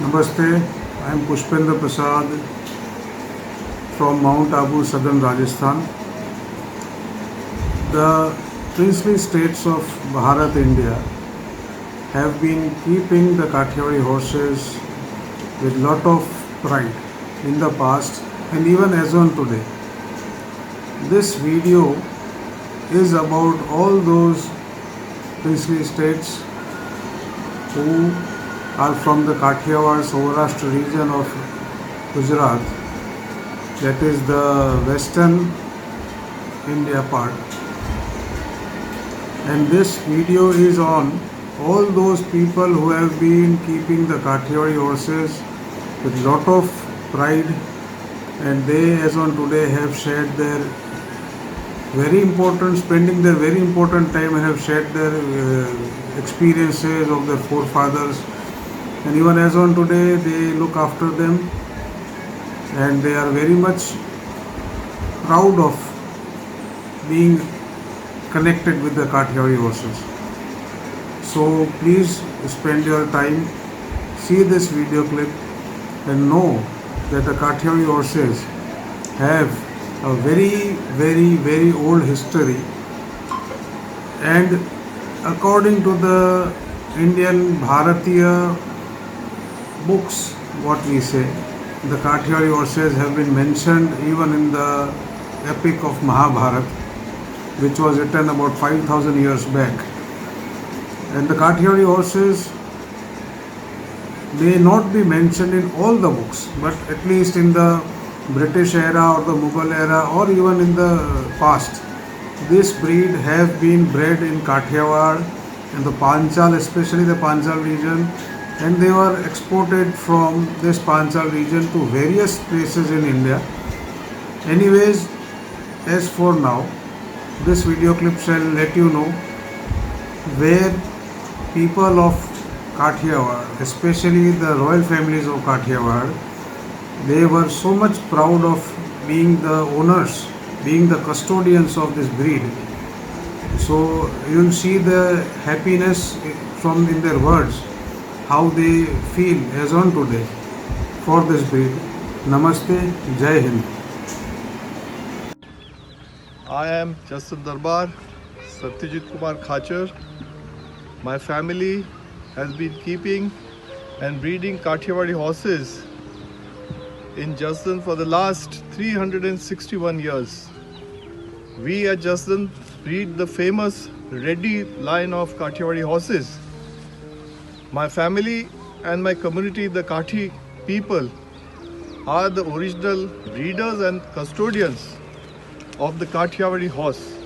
Namaste, I am Pushpendra Prasad from Mount Abu, southern Rajasthan. The princely states of Bharat, India have been keeping the Kathiawadi horses with lot of pride in the past and even as on today. This video is about all those princely states who are from the Kathiawad Saurashtra region of Gujarat, that is the western India part. And this video is on all those people who have been keeping the Kathiawadi horses with lot of pride, and they as on today have shared their spending their very important time and have shared their experiences of their forefathers, and even as on today they look after them, and they are very much proud of being connected with the Kathiawadi horses. So please spend your time, see this video clip, and know that the Kathiawadi horses have a very old history, and according to the Indian Bharatiya books, what we say, the Kathiawadi horses have been mentioned even in the epic of Mahabharata, which was written about 5,000 years back. And the Kathiawadi horses may not be mentioned in all the books, but at least in the British era or the Mughal era or even in the past, this breed have been bred in Kathiawad and the Panchal, especially the Panchal region, and they were exported from this Panchal region to various places in India. Anyways, as for now, this video clip shall let you know where people of Kathiawad, especially the royal families of Kathiawad, they were so much proud of being the owners, being the custodians of this breed. So you will see the happiness from in their words, how they feel as on today for this breed. Namaste, Jai Hind. I am Justin Darbar, Satyajit Kumar Khachar. My family has been keeping and breeding Kathiawadi horses in Jasdan for the last 361 years. We at Jasdan breed the famous Reddy line of Kathiawadi horses. My family and my community, the Kathi people, are the original breeders and custodians of the Kathiawadi horse.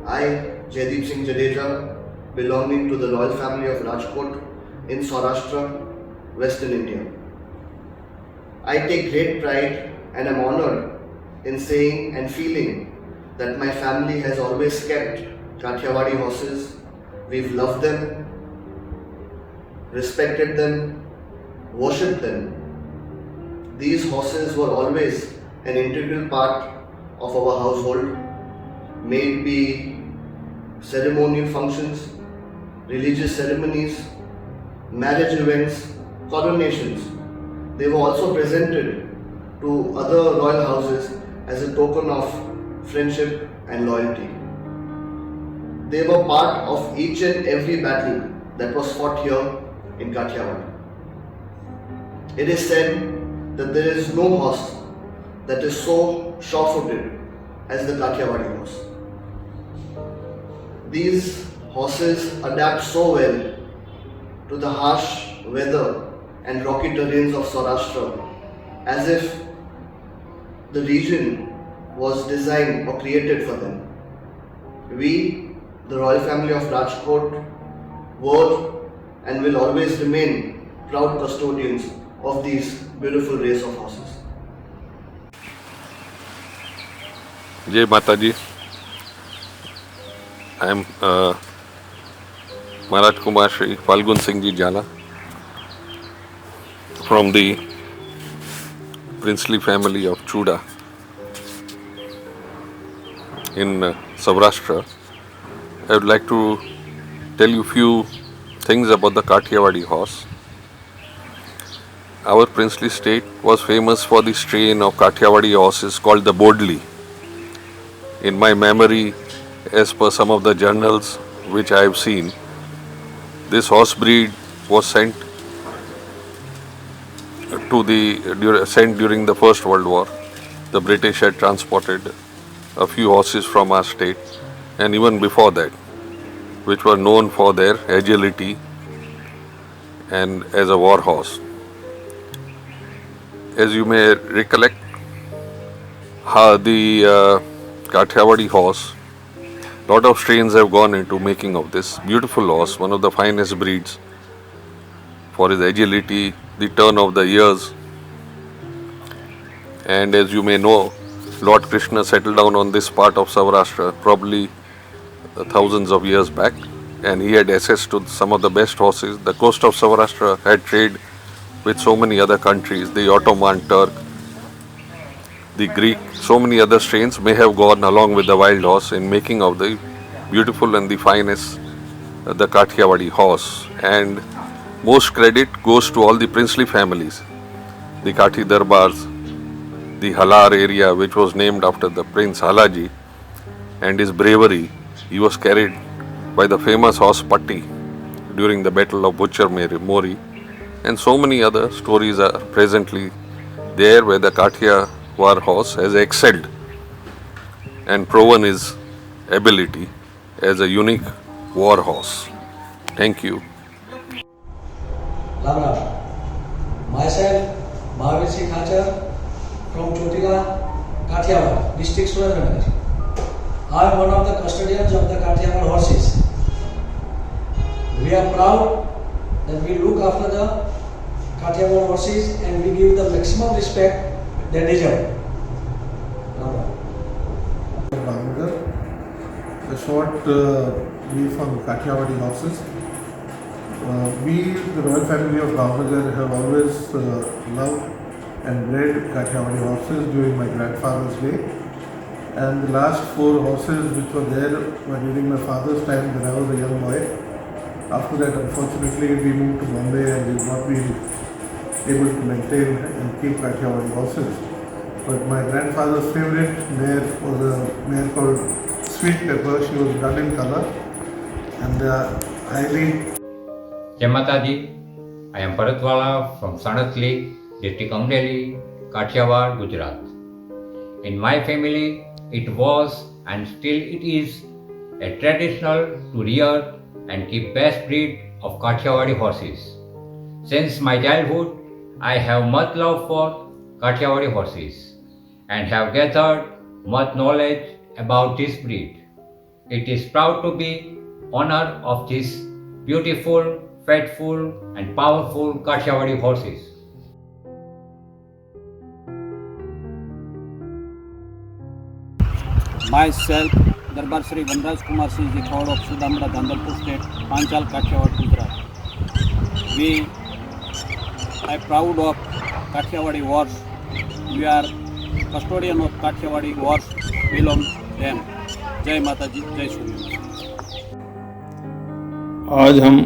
I, Jaideep Singh Jadeja, belonging to the royal family of Rajkot in Saurashtra, Western India. I take great pride and am honored in saying and feeling that my family has always kept Kathiawadi horses. We've loved them, respected them, worshipped them. These horses were always an integral part of our household, may it be ceremonial functions, religious ceremonies, marriage events, coronations. They were also presented to other royal houses as a token of friendship and loyalty. They were part of each and every battle that was fought here in Kathiawad. It is said that there is no horse that is so sure-footed as the Kathiawadi horse. These horses adapt so well to the harsh weather and rocky terrains of Saurashtra, as if the region was designed or created for them. We, the royal family of Rajkot, were and will always remain proud custodians of these beautiful race of horses. Jai Mataji. I am Maharaj Kumar Shri Falgun Singh Ji Jala from the princely family of Chuda in Saurashtra. I would like to tell you few things about the Kathiawadi horse. our princely state was famous for the strain of Kathiawadi horses called the Bodli. In my memory, as per some of the journals which I have seen, this horse breed was sent during the First World War. The British had transported a few horses from our state, and even before that, which were known for their agility and as a war horse. As you may recollect, the Kathiawadi horse, lot of strains have gone into making of this beautiful horse, one of the finest breeds for his agility, the turn of the ears. And as you may know, Lord Krishna settled down on this part of Saurashtra probably thousands of years back, and he had access to some of the best horses. The coast of Saurashtra had trade with so many other countries, the Ottoman, Turk, the Greek, so many other strains may have gone along with the wild horse in making of the beautiful and the finest, the Kathiawadi horse. And most credit goes to all the princely families, the Kathi Darbars, the Halar area, which was named after the Prince Halaji, and his bravery. He was carried by the famous horse Patti during the Battle of Butcher Mori, and so many other stories are presently there where the Kathia war horse has excelled and proven his ability as a unique war horse. Thank you. Ram Ram. Myself, Mahavir Singh Khacher from Chotila, Kathiawar, district Surendra. I am one of the custodians of the Kathiawar horses. We are proud that we look after the Kathiawar horses and we give the maximum respect they deserve. A short brief on Kathiawadi horses. We, the royal family of Bhavnagar, have always loved and bred Kathiawadi horses during my grandfather's day. And the last 4 horses which were there were during my father's time when I was a young boy. After that, unfortunately, we moved to Bombay and we have not been able to maintain and keep Kathiawadi horses. But my grandfather's favorite mare was a mare called Sweet Pepper. She was done in color and highly. Jai Mataji, I am Bharatwala from Sanathli, district Amreli, Kathiawar, Gujarat. In my family, it was and still it is a traditional to rear and keep best breed of Kathiawadi horses. Since my childhood, I have much love for Kathiawadi horses and have gathered much knowledge about this breed. It is proud to be owner of these beautiful, faithful and powerful Kathiawadi horses. Myself, Darbar Shri Vanraj Kumar Singh Ji, Khawad of Sudamra, Dandalpur State, Panchal, Kathiawar, Gujarat. We are proud of Kathiawadi horse. We are custodian of Kathiawadi horse, belong them. Jai Mataji, Jai Shri. आज हम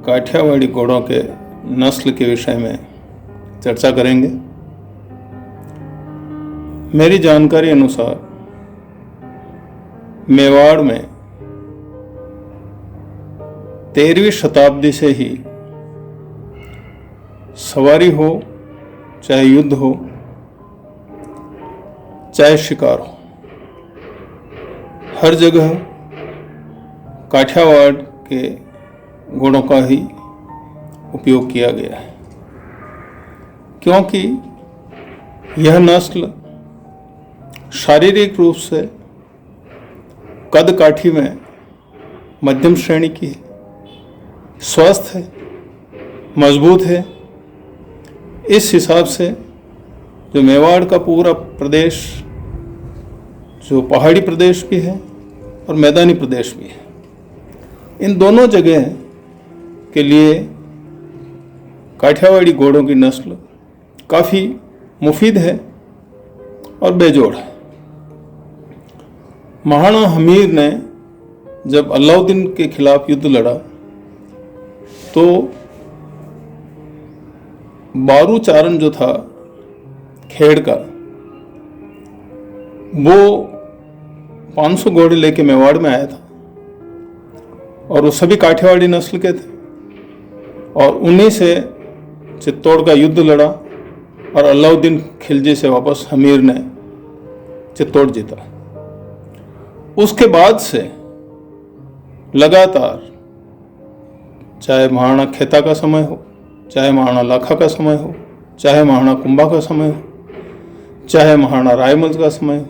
काठियावाड़ी घोड़ों के नस्ल के विषय में चर्चा करेंगे। मेरी जानकारी अनुसार मेवाड़ में 13वीं शताब्दी से ही सवारी हो, चाहे युद्ध हो, चाहे शिकार हो, हर जगह काठियावाड़ के घोड़ों का ही उपयोग किया गया है, क्योंकि यह नस्ल शारीरिक रूप से कद काठी में मध्यम श्रेणी की है, स्वस्थ है, मजबूत है। इस हिसाब से जो मेवाड़ का पूरा प्रदेश जो पहाड़ी प्रदेश भी है और मैदानी प्रदेश भी है, इन दोनों जगह के लिए काठियावाड़ी घोड़ों की नस्ल काफ़ी मुफीद है और बेजोड़ है। महाराणा हमीर ने जब अलाउद्दीन के खिलाफ युद्ध लड़ा तो बारू चारण जो था खेड़ का, वो 500 घोड़े लेके मेवाड़ में आया था और वो सभी काठियावाड़ी नस्ल के थे और उन्हीं से चित्तौड़ का युद्ध लड़ा और अलाउद्दीन खिलजी से वापस हमीर ने चित्तौड़ जीता। उसके बाद से लगातार, चाहे महाराणा खेता का समय हो, चाहे महाराणा लाखा का समय हो, चाहे महाराणा कुंभा का समय हो, चाहे महाराणा रायमल का समय हो,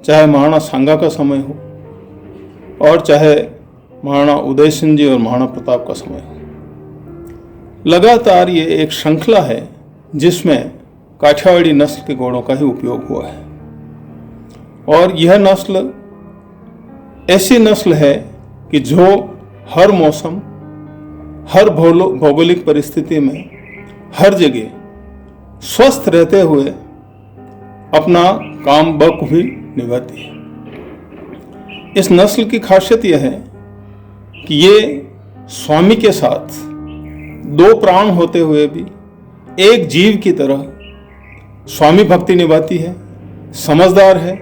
चाहे महाराणा सांगा का समय हो और चाहे महाराणा उदय सिंह जी और महाराणा प्रताप का समय हो, लगातार ये एक श्रृंखला है जिसमें काठियावाड़ी नस्ल के घोड़ों का ही उपयोग हुआ है। और यह नस्ल ऐसी नस्ल है कि जो हर मौसम, हर भौगोलिक परिस्थिति में, हर जगह स्वस्थ रहते हुए अपना काम बखूबी निभाती है। इस नस्ल की खासियत यह है कि ये स्वामी के साथ दो प्राण होते हुए भी एक जीव की तरह स्वामी भक्ति निभाती है, समझदार है,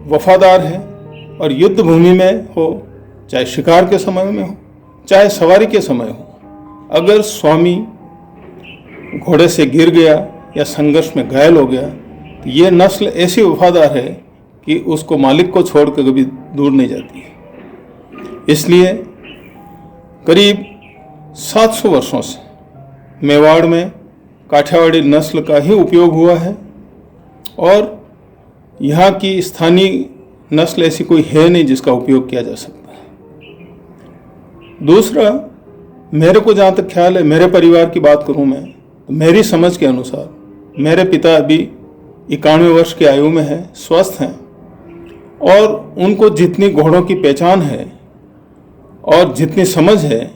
वफादार है और युद्ध भूमि में हो, चाहे शिकार के समय में हो, चाहे सवारी के समय हो, अगर स्वामी घोड़े से गिर गया या संघर्ष में घायल हो गया तो ये नस्ल ऐसी वफादार है कि उसको मालिक को छोड़कर कभी दूर नहीं जाती है। इसलिए करीब 700 वर्षों से मेवाड़ में काठियावाड़ी नस्ल का ही उपयोग हुआ है और यहाँ की स्थानीय नस्ल ऐसी कोई है नहीं जिसका उपयोग किया जा सकता है। दूसरा, मेरे को जहाँ तक ख्याल है, मेरे परिवार की बात करूँ मैं, तो मेरी समझ के अनुसार मेरे पिता अभी 91 वर्ष की आयु में हैं, स्वस्थ हैं और उनको जितनी घोड़ों की पहचान है और जितनी समझ है,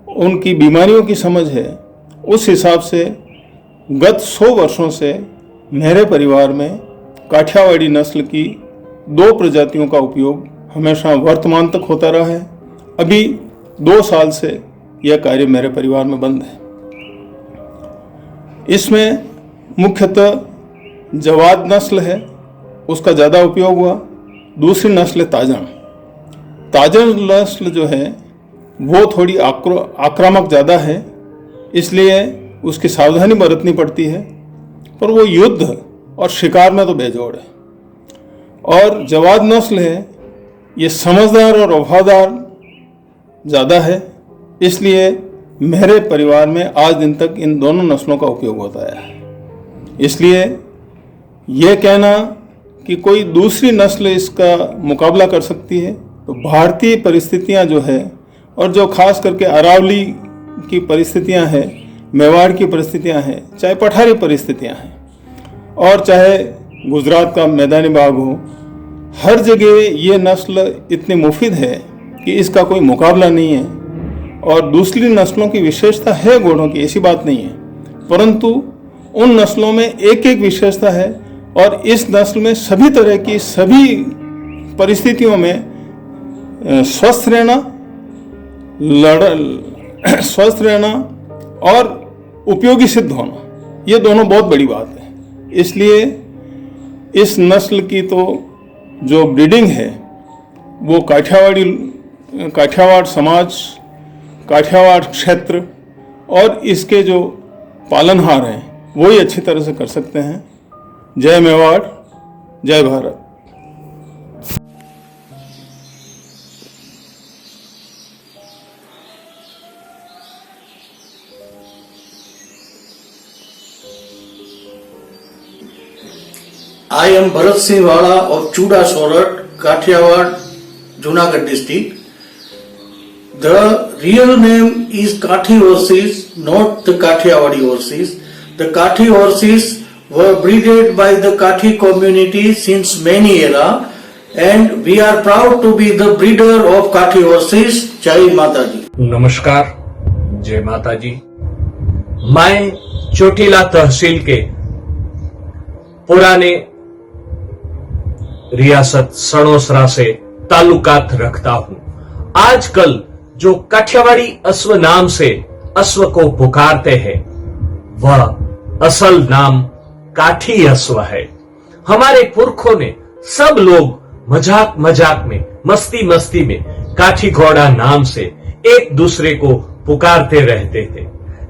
उनकी बीमारियों की समझ है, उस हिसाब से गत 100 वर्षों से मेरे परिवार में काठियावाड़ी नस्ल की 2 प्रजातियों का उपयोग हमेशा वर्तमान तक होता रहा है। अभी 2 साल से यह कार्य मेरे परिवार में बंद है। इसमें मुख्यतः जवाद नस्ल है, उसका ज़्यादा उपयोग हुआ। दूसरी नस्ल ताजन। ताजन नस्ल जो है वो थोड़ी आक्रामक ज़्यादा है, इसलिए उसकी सावधानी बरतनी पड़ती है, पर वो युद्ध और शिकार में तो बेजोड़ है। और जवाद नस्ल है, ये समझदार और वफादार ज़्यादा है, इसलिए मेरे परिवार में आज दिन तक इन दोनों नस्लों का उपयोग होता है। इसलिए ये कहना कि कोई दूसरी नस्ल इसका मुकाबला कर सकती है, तो भारतीय परिस्थितियां जो है और जो खास करके अरावली की परिस्थितियां हैं, मेवाड़ की परिस्थितियां हैं, चाहे पठारी परिस्थितियां हैं और चाहे गुजरात का मैदानी भाग हो, हर जगह ये नस्ल इतनी मुफीद है कि इसका कोई मुकाबला नहीं है। और दूसरी नस्लों की विशेषता है घोड़ों की, ऐसी बात नहीं है, परंतु उन नस्लों में एक एक विशेषता है और इस नस्ल में सभी तरह की सभी परिस्थितियों में स्वस्थ रहना और उपयोगी सिद्ध होना, ये दोनों बहुत बड़ी बात है। इसलिए इस नस्ल की तो जो ब्रीडिंग है वो काठियावाड़ समाज, काठियावाड़ क्षेत्र और इसके जो पालनहार हैं वो ही अच्छी तरह से कर सकते हैं। जय मेवाड़, जय Bharat. I am Bharat Singh Wala of Chuda Sorat, Kathiawad, Junagadh district. The real name is Kathi horses, not the Kathiawadi horses. The Kathi horses were breeded by the Kathi community since many era, and we are proud to be the breeder of Kathi horses. Jai Mata Ji. नमस्कार, जय माता जी। मैं चोटीला तहसील के पुराने रियासत सड़ोसरा से ताल्लुकात रखता हूं। आजकल जो काठियावाड़ी अश्व नाम से अश्व को पुकारते हैं, वह असल नाम काठी अश्व है। हमारे पुरखों ने सब लोग मजाक मजाक में, मस्ती मस्ती में काठी घोड़ा नाम से एक दूसरे को पुकारते रहते थे।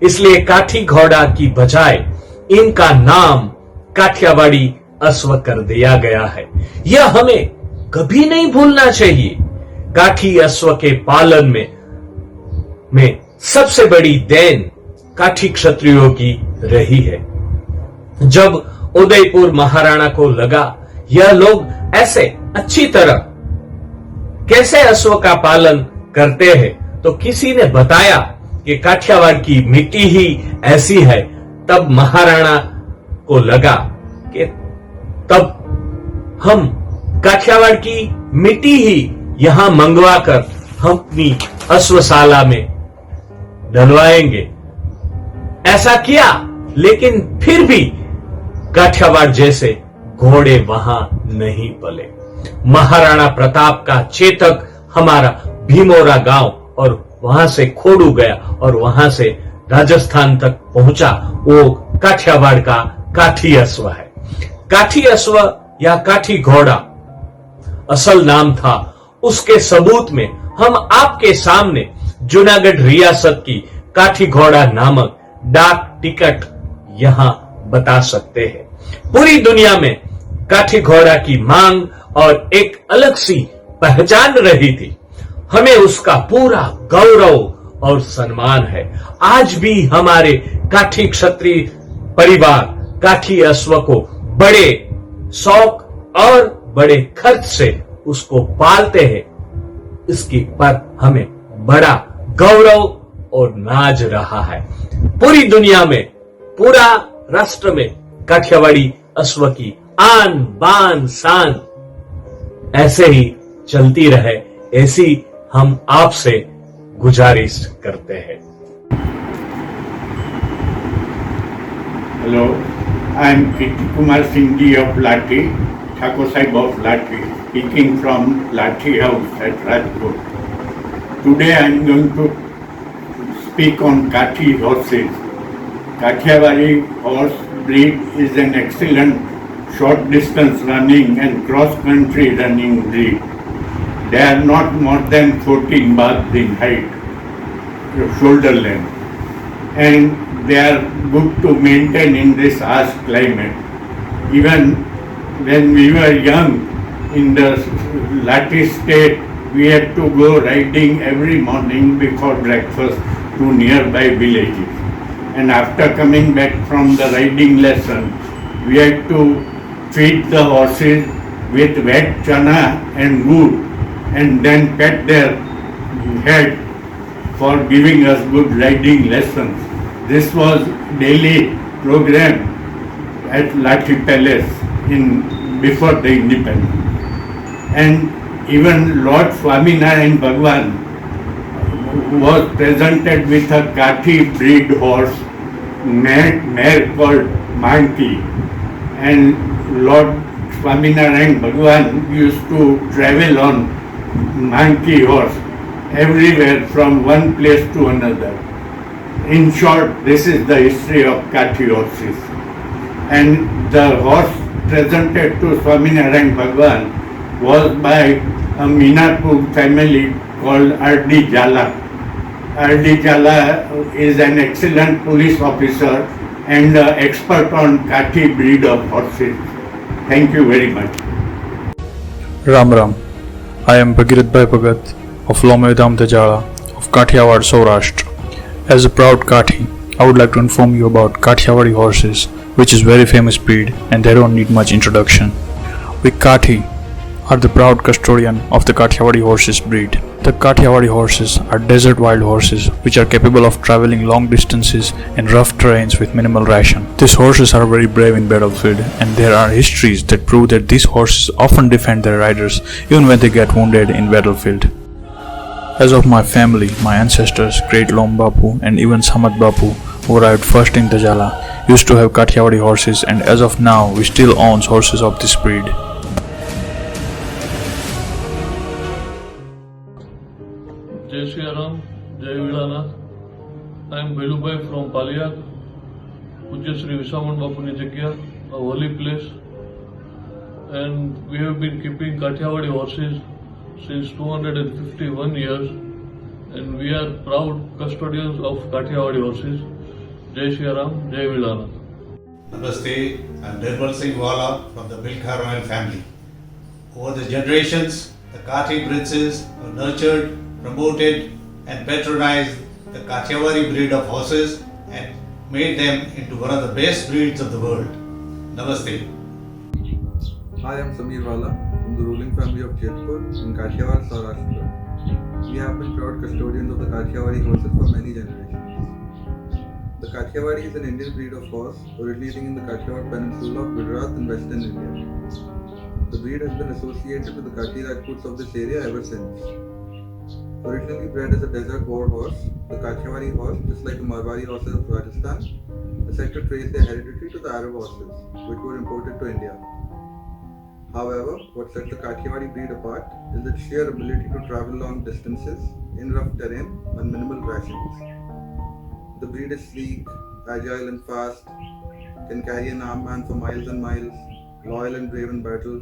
इसलिए काठी घोड़ा की बजाय इनका नाम काठियावाड़ी अश्व कर दिया गया है। यह हमें कभी नहीं भूलना चाहिए। काठी अश्व के पालन में सबसे बड़ी देन काठी क्षत्रियों की रही है। जब उदयपुर महाराणा को लगा यह लोग ऐसे अच्छी तरह कैसे अश्व का पालन करते हैं, तो किसी ने बताया कि काठियावाड़ की मिट्टी ही ऐसी है। तब महाराणा को लगा कि तब हम काठियावाड़ की मिट्टी ही यहां मंगवाकर हम अपनी अश्वशाला में डलवाएंगे। ऐसा किया, लेकिन फिर भी काठियावाड़ जैसे घोड़े वहां नहीं पले। महाराणा प्रताप का चेतक हमारा भीमोरा गांव और वहां से खोड़ू गया और वहां से राजस्थान तक पहुंचा। वो काठियावाड़ का काठी अश्व है। काठी अश्व या काठी घोड़ा असल नाम था। उसके सबूत में हम आपके सामने जूनागढ़ रियासत की काठी घोड़ा नामक डाक टिकट यहां बता सकते हैं। पूरी दुनिया में काठी घोड़ा की मांग और एक अलग सी पहचान रही थी। हमें उसका पूरा गौरव और सम्मान है। आज भी हमारे काठी क्षत्रिय परिवार काठी अश्व को बड़े शौक और बड़े खर्च से उसको पालते हैं। इसकी पर हमें बड़ा गौरव और नाज रहा है। पूरी दुनिया में, पूरा राष्ट्र में काठियावाड़ी अश्व की आन बान शान ऐसे ही चलती रहे, ऐसी हम आपसे गुजारिश करते हैं। Hello, I am Kirti Kumar Singh Ji of Lathi, Thakur Sahib of Lathi, speaking from Lathi House at Rajkot. Today I am going to speak on Kathi horses. Kathiawadi horse breed is an excellent short distance running and cross country running breed. They are not more than 14 baths in height, shoulder length, and they are good to maintain in this harsh climate. Even when we were young in the Lathi state, we had to go riding every morning before breakfast to nearby villages. And after coming back from the riding lesson, we had to feed the horses with wet chana and gur, and then pat their head for giving us good riding lessons. This was daily program at Lathi Palace before the independence. And even Lord Swaminarayan Bhagwan was presented with a Kathi breed horse, mare called Manki. And Lord Swaminarayan Bhagwan used to travel on Manki horse everywhere from one place to another. In short, this is the history of Kathi horses. And the horse presented to Swaminarayan Bhagwan was by a Minarpur family called R.D. Jala. R.D. Jala is an excellent police officer and expert on Kathi breed of horses. Thank you very much. Ram Ram. I am Bhagirath Bhai Bhagat of Lomedam Dajala of Kathiawad, Saurashtra. As a proud Kathi, I would like to inform you about Kathiawadi horses, which is very famous breed and they don't need much introduction. We Kathi are the proud custodian of the Kathiawadi horses breed. The Kathiawadi horses are desert wild horses which are capable of traveling long distances in rough terrains with minimal ration. These horses are very brave in battlefield, and there are histories that prove that these horses often defend their riders even when they get wounded in battlefield. As of my family, my ancestors, Great Lom Bapu and even Samad Bapu, who arrived first in Dajala, used to have Kathiawadi horses, and as of now, we still own horses of this breed. Jai Shri Ram, Jai Vidana. I am Velubai from Paliyad. પૂજ્ય શ્રી વિસામણ બાપુની જગ્યા, a holy place, and we have been keeping Kathiawadi horses since 251 years, and we are proud custodians of Kathiawadi horses. Jai Shri Ram, Jai Vilana. Namaste, I'm Nirmal Singh Wala from the Milkha royal family. Over the generations, the Kathi princes have nurtured, promoted and patronized the Kathiawadi breed of horses and made them into one of the best breeds of the world. Namaste. I am Samir Wala from the ruling family of Jetpur in Kathiawar, Saurashtra. We have been proud custodians of the Kathiawadi horses for many generations. The Kathiawadi is an Indian breed of horse originating in the Kathiawar peninsula of Gujarat in western India. The breed has been associated with the Kathi Rajputs of this area ever since. Originally bred as a desert war horse, the Kathiawadi horse, just like the Marwari horses of Rajasthan, is said to trace their heredity to the Arab horses, which were imported to India. However, what sets the Kathiawadi breed apart is its sheer ability to travel long distances in rough terrain on minimal rations. The breed is sleek, agile and fast, can carry an armed man for miles and miles, loyal and brave in battle.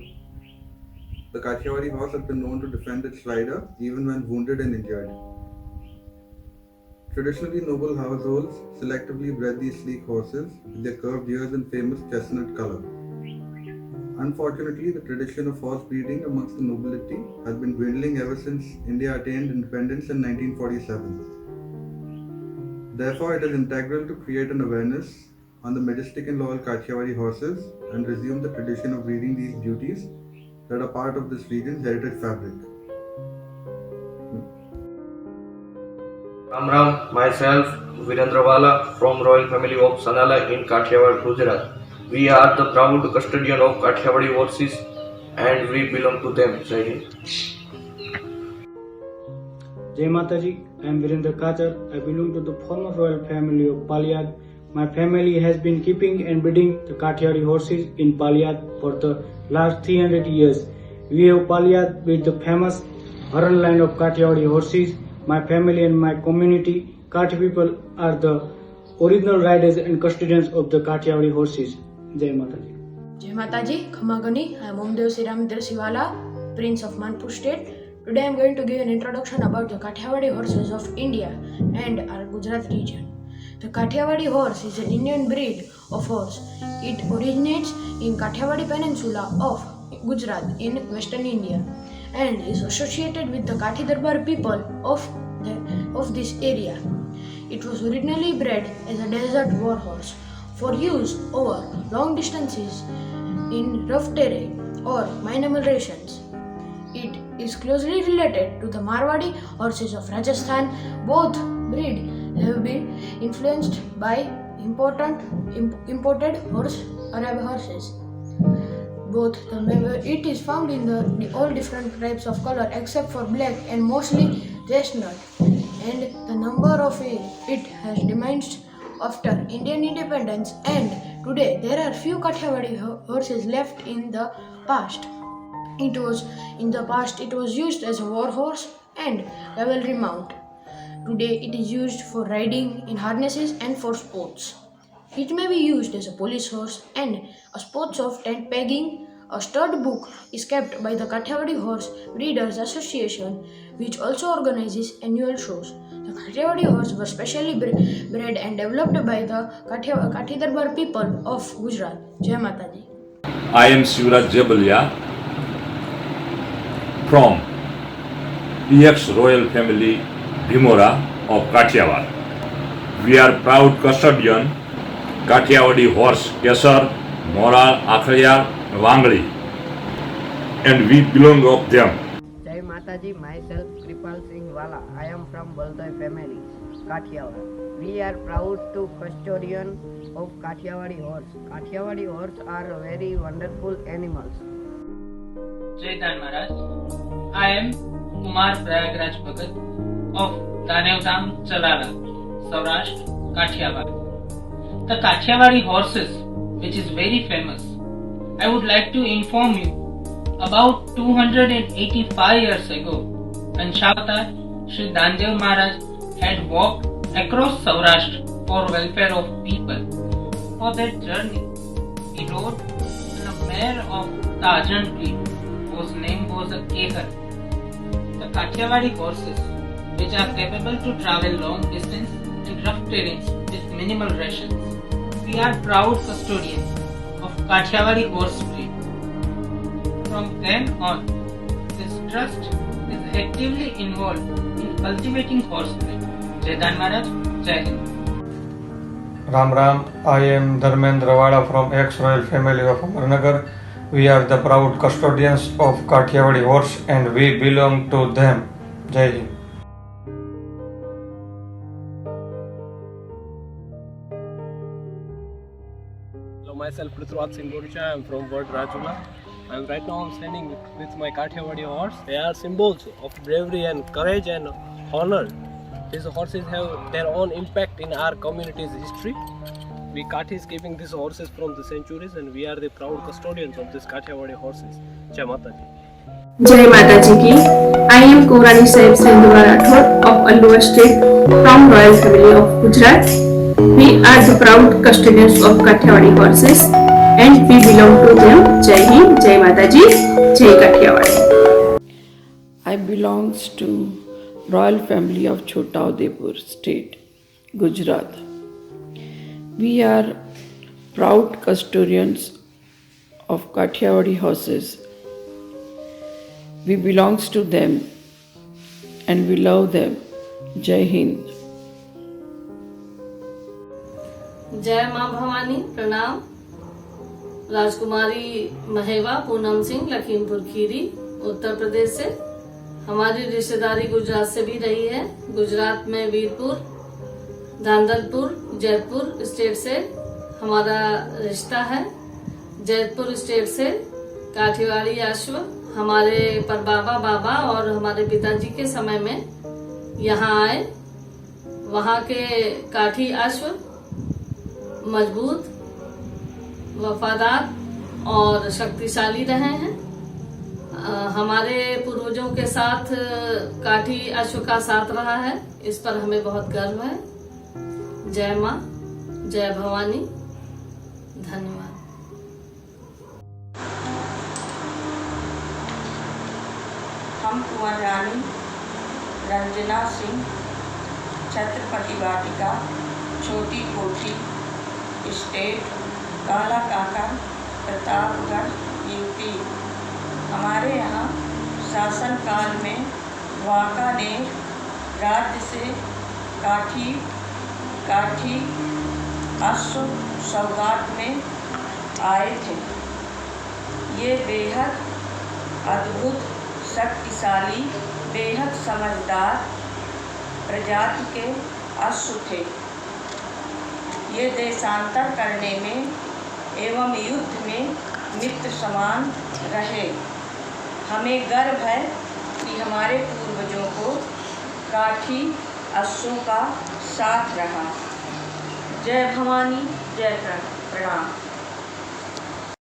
The Kathiawadi horse has been known to defend its rider even when wounded and injured. Traditionally, noble households selectively bred these sleek horses with their curved ears and famous chestnut color. Unfortunately, the tradition of horse breeding amongst the nobility has been dwindling ever since India attained independence in 1947. Therefore, it is integral to create an awareness on the majestic and loyal Kathiawadi horses and resume the tradition of breeding these beauties that are part of this region's heritage fabric. Ram, myself Virendra Wala from royal family of Sanala in Kathiawar, Gujarat. We are the proud custodian of Kathiawadi horses and we belong to them. Jai Hind. Jai Mataji, I am Virendra Kachar. I belong to the former royal family of Paliad. My family has been keeping and breeding the Kathiawadi horses in Paliad for the last 300 years. We have Paliad with the famous Haran line of Kathiawadi horses. My family and my community, Kathi people, are the original riders and custodians of the Kathiawadi horses. Jai Mataji. Jai Mataji, Khamagani. I am Omdev Siramendra Siwala, Prince of Manipur State. Today I am going to give an introduction about the Kathiawadi horses of India and our Gujarat region. The Kathiawadi horse is an Indian breed of horse. It originates in Kathiawadi Peninsula of Gujarat in western India and is associated with the Kathi Darbar people of this area. It was originally bred as a desert war horse for use over long distances in rough terrain or minimal rations. It is closely related to the Marwadi horses of Rajasthan. Both breeds have been influenced by imported Arab horses. It is found in all different types of color except for black and mostly chestnut, and the number of it has diminished after Indian independence, and today there are few Kathiawadi horses left. In the past it was used as a war horse and cavalry mount. Today it is used for riding in harnesses and for sports. It may be used as a police horse and a sports of tent pegging. A stud book is kept by the Kathiawadi Horse Breeders Association, which also organizes annual shows. The Kathiawadi horse was specially bred and developed by the Kathi Darbar people of Gujarat. Jai Mataji. I am Shivraj Jabalia from EX royal family Bhimora of Kathiawar. We are proud custodian Kathiawadi horse Kesar, Moral, Akhriyar, Wangli, and we belong of them. Jai Mataji, myself Kripal Singh Wala. I am from Baltoy family, Kathiawar. We are proud to custodian of Kathiawadi horse. Kathiawadi horse are very wonderful animals. Jai Dan Maharaj. I am Kumar Prayagraj Bhagat of Danevdam, Chalala, Saurashtra, Kathiawar. The Kathiawadi horses, which is very famous, I would like to inform you about 285 years ago, when Shavatar Shri Dandev Maharaj had walked across Saurashtra for welfare of people. For their journey, he rode on a mare of Tajan breed, whose name was a Kehar. The Kathiawadi horses, which are capable to travel long distance and rough terrains with minimal rations. We are proud custodians of Kathiawadi horse breed. From then on, this trust is actively involved in cultivating horse breed. Jai Dan Maharaj, Jai Hind. Ram Ram, I am Dharmendra Wala from ex-royal family of Amarnagar. We are the proud custodians of Kathiawadi horse and we belong to them. Jai Hind. Hello, myself Prithviraj Singh Goricha. I am from Ward Rajula. Right now I'm standing with my Kathiawadi horse. They are symbols of bravery and courage and honor. These horses have their own impact in our community's history. We Kathis keeping these horses from the centuries and we are the proud custodians of these Kathiawadi horses. Jai Mata Ji. Jai Mata Ji ki. I am Korani Sahib Sindhuwa Rathod of Alwar State from Royal Family of Gujarat. We are the proud custodians of Kathiawadi horses and we belong to them. Jai Hind, Jai Mata Ji, Jai Kathiawadi. I belongs to Royal Family of Chota Udeipur State, Gujarat. We are proud custodians of Kathiawadi horses. We belongs to them and we love them. Jai Hind. जय माँ भवानी, प्रणाम। राजकुमारी महेवा पूनम सिंह, लखीमपुर खीरी, उत्तर प्रदेश से। हमारी रिश्तेदारी गुजरात से भी रही है। गुजरात में वीरपुर, धांधलपुर, जयपुर स्टेट से हमारा रिश्ता है। जयपुर स्टेट से काठियावाड़ी अश्व हमारे बाबा और हमारे पिताजी के समय में यहाँ आए। वहाँ के काठी अश्व मजबूत, वफादार और शक्तिशाली रहे हैं। हमारे पूर्वजों के साथ काठी अश्व का साथ रहा है, इस पर हमें बहुत गर्व है। जय माँ, जय भवानी, धन्यवाद। हम कुंवर रानी रंजना सिंह, छत्रपति वाटिका, छोटी कोठी, स्टेट, काला काका, प्रतापगढ़, यूपी। हमारे यहाँ शासन काल में वांकानेर राज्य से काठी अश्व सौगात में आए थे। ये बेहद अद्भुत, शक्तिशाली, बेहद समझदार प्रजाति के अश्व थे। ये देशांतर करने में एवं युद्ध में मित्र समान रहे। हमें गर्व है कि हमारे पूर्वजों को काठी अश्वों का साथ रहा। जय भवानी, जय प्रणाम।